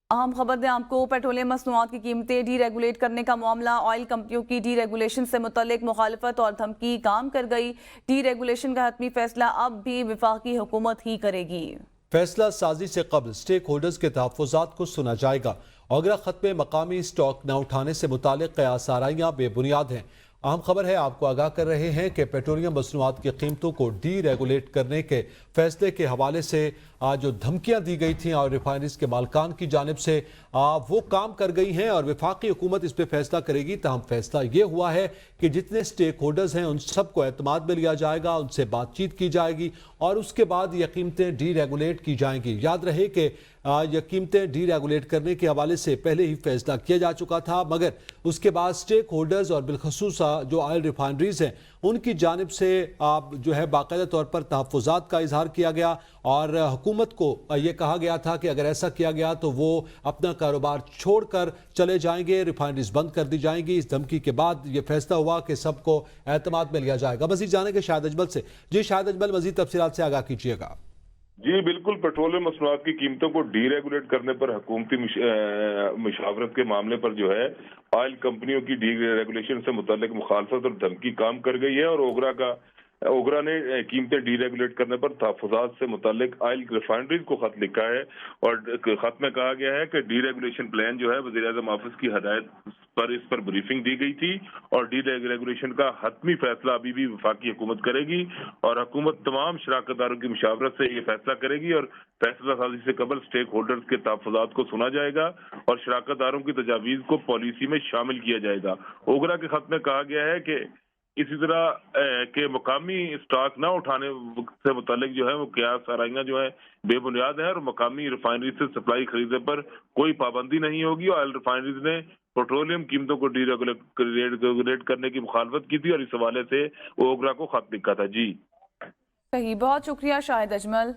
اہم خبر دیں آپ کو، پیٹرولیم مصنوعات کی قیمتیں ڈی ریگولیٹ کرنے کا معاملہ، آئل کمپنیوں کی ڈی ریگولیشن سے متعلق مخالفت اور دھمکی کام کر گئی۔ ڈی ریگولیشن کا حتمی فیصلہ اب بھی وفاقی حکومت ہی کرے گی۔ فیصلہ سازی سے قبل سٹیک ہولڈرز کے تحفظات کو سنا جائے گا۔ اوگرا خط میں مقامی سٹاک نہ اٹھانے سے متعلق قیاس آرائیاں بے بنیاد ہیں۔ اہم خبر ہے، آپ کو آگاہ کر رہے ہیں کہ پیٹرولیم مصنوعات کی قیمتوں کو ڈی ریگولیٹ کرنے کے فیصلے کے حوالے سے جو دھمکیاں دی گئی تھیں اور ریفائنریز کے مالکان کی جانب سے وہ کام کر گئی ہیں اور وفاقی حکومت اس پہ فیصلہ کرے گی۔ تاہم فیصلہ یہ ہوا ہے کہ جتنے سٹیک ہولڈرز ہیں ان سب کو اعتماد میں لیا جائے گا، ان سے بات چیت کی جائے گی اور اس کے بعد یہ قیمتیں ڈی ریگولیٹ کی جائیں گی۔ یاد رہے کہ یہ قیمتیں ڈی ریگولیٹ کرنے کے حوالے سے پہلے ہی فیصلہ کیا جا چکا تھا، مگر اس کے بعد سٹیک ہولڈرز اور بالخصوص جو آئل ریفائنریز ہیں ان کی جانب سے باقاعدہ طور پر تحفظات کا اظہار کیا گیا اور حکومت کو یہ کہا گیا تھا کہ اگر ایسا کیا گیا تو وہ اپنا کاروبار چھوڑ کر چلے جائیں گے، ریفائنریز بند کر دی جائیں گی۔ اس دھمکی کے بعد یہ فیصلہ ہوا کہ سب کو اعتماد میں لیا جائے گا۔ مزید جانیں گے شاہد اجمل سے۔ جی شاہد اجمل، مزید تفصیلات سے آگاہ کیجیے گا۔ جی بالکل، پیٹرولیم مصنوعات کی قیمتوں کو ڈی ریگولیٹ کرنے پر حکومتی مشاورت کے معاملے پر جو ہے آئل کمپنیوں کی ڈی ریگولیشن سے متعلق مخالفت اور دھمکی کام کر گئی ہے اور اوگرا نے قیمتیں ڈی ریگولیٹ کرنے پر تحفظات سے متعلق آئل ریفائنریز کو خط لکھا ہے اور خط میں کہا گیا ہے کہ ڈی ریگولیشن پلان جو ہے وزیر اعظم آفس کی ہدایت پر اس پر بریفنگ دی گئی تھی اور ڈی ریگولیشن کا حتمی فیصلہ ابھی بھی وفاقی حکومت کرے گی اور حکومت تمام شراکت داروں کی مشاورت سے یہ فیصلہ کرے گی اور فیصلہ سازی سے قبل سٹیک ہولڈرز کے تحفظات کو سنا جائے گا اور شراکت داروں کی تجاویز کو پالیسی میں شامل کیا جائے گا۔ اوگرا کے خط میں کہا گیا ہے کہ اسی طرح کہ مقامی سٹاک نہ اٹھانے سے متعلق جو ہے وہ قیاس آرائیاں جو ہے بے بنیاد ہیں اور مقامی ریفائنری سے سپلائی خریدنے پر کوئی پابندی نہیں ہوگی۔ آئل ریفائنریز نے پیٹرولیم قیمتوں کو ڈی ریگولیٹ کرنے کی مخالفت کی تھی اور اس حوالے سے اوگرا کو خط لکھا تھا۔ جی صحیح، بہت شکریہ شاہد اجمل۔